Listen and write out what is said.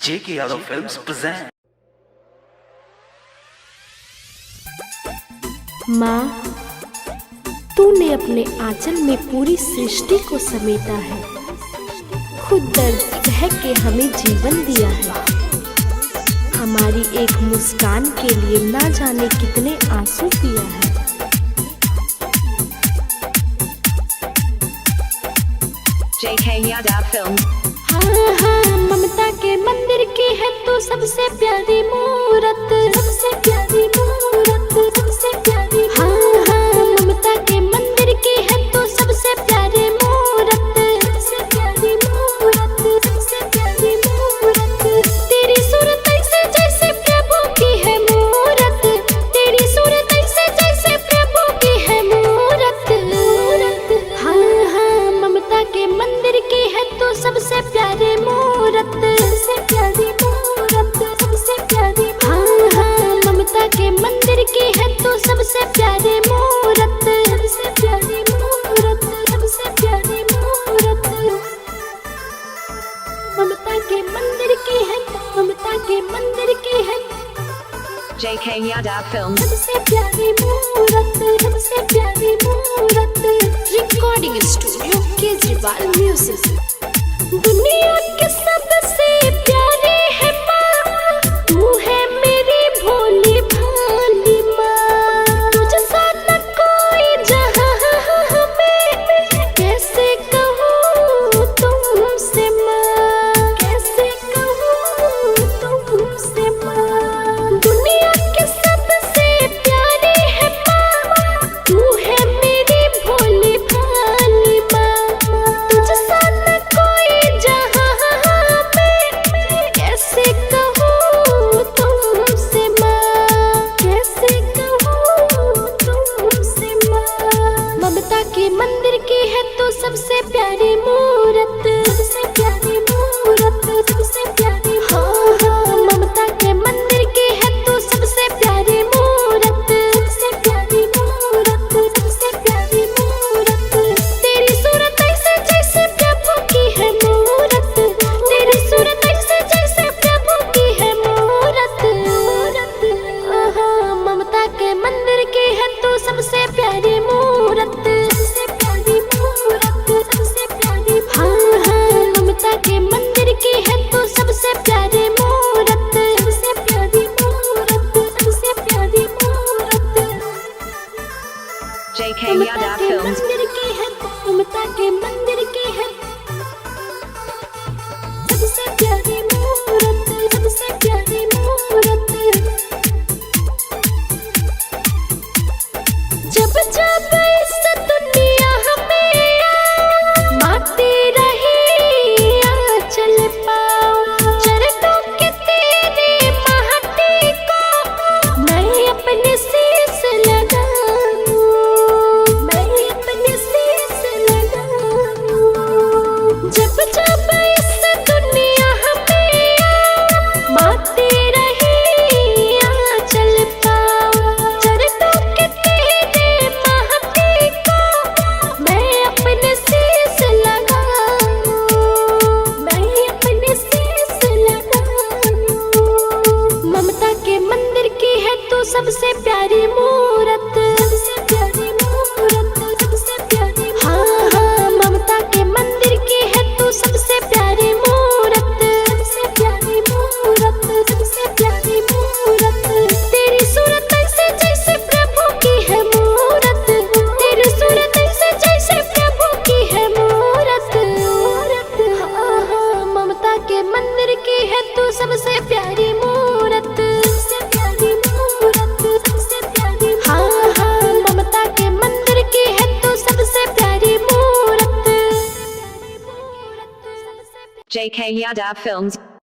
J.K. Yadav Films present. माँ, तूने अपने आंचल में पूरी सृष्टि को समेटा है, खुद दर्द कह के हमें जीवन दिया है। हमारी एक मुस्कान के लिए ना जाने कितने आंसू पिया है। J.K. Yadav Films. हाँ हाँ, ममता के मंदिर की है तू सबसे प्यारी मूरत, सबसे प्यारी मूरत, सबसे प्यारी। हाँ हाँ, ममता के मंदिर की है तू सबसे प्यारी मूरत, सबसे प्यारी मूरत, सबसे प्यारी मूरत। तेरी सूरत ऐसे जैसे प्रभु की है मूरत, तेरी सूरत ऐसे जैसे प्रभु की है मूरत, मूरत। हाँ हाँ, ममता के मंदिर की है तू सबसे प्यारी मूरत, सबसे प्यारी मूरत, सबसे प्यारी। हाँ हाँ, ममता के मंदिर की है तू सबसे प्यारी मूरत, सबसे प्यारी मूरत, सबसे प्यारी मूरत। ममता के मंदिर की है, ममता के मंदिर की है J.K. Yadav Films. सबसे प्यारी मूरत, सबसे प्यारी मूरत। Recording studio Kejriwal music. दुनिया के सबसे प्यारी है माँ, तू है मेरी भोली भाली माँ। तुझ सा न कोई जहाँ में, कैसे कहूँ तुमसे माँ, कैसे कहूँ तुमसे माँ। दुनिया के सबसे प्यारी है माँ, तू है मेरी भोली भाली माँ। तुझ सा न कोई जहाँ में, कैसे कहूँ तुमसे माँ, कैसे कहूँ तुमसे माँ। ममता के मंदिर की है तू सबसे प्यारी मूरत, सबसे प्यारी मूरत, सबसे प्यारी। हाँ हाँ, ममता के मंदिर की है तू सबसे प्यारी मूरत, सबसे प्यारी मूरत, सबसे प्यारी मूरत। तेरी सूरत ऐसे जैसे प्रभु की है मूरत, तेरी सूरत ऐसे जैसे प्रभु की है मूरत, मूरत। हाँ, ममता के मंदिर की है तू सबसे प्यारी मूरत, सबसे प्यारी मूरत, सबसे प्यारी। हाँ हाँ, ममता के मंदिर की है तू सबसे प्यारी मूरत, सबसे प्यारी मूरत, सबसे प्यारी मूरत। J.K. ममता Yadav के Films. मंदिर की है, ममता के मंदिर की है सबसे प्यारी मूरत, सबसे प्यारी मूरत। जब जब इस दुनिया में माती रही आंचल पाऊं, चरणों के तेरे माटी को मैं अपने शीश लगाऊं, मैं अपने शीश लगाऊं। जब जब इस दुनिया में माती रही आंचल पाऊं, चरणों के तेरे माटी को मैं अपने शीश लगाऊं, मैं अपने शीश लगाऊं। ममता के मंदिर की है तू सबसे प्यारी मूरत, सबसे प्यारी मूरत, सबसे प्यारी। हाँ हाँ, ममता के मंदिर की है तू सबसे प्यारी मूरत, सबसे प्यारी मूरत, सबसे प्यारी मूरत। तेरी सूरत ऐसे जैसे प्रभु की है मूरत, तेरी सूरत ऐसे जैसे प्रभु की है मूरत, मूरत। हाँ हाँ, ममता के मंदिर की है तू सबसे प्यारी मूरत, सबसे प्यारी मूरत, सबसे प्यारी। हाँ हाँ, ममता के मंदिर की है तू सबसे प्यारी मूरत। J.K. Yadav Films.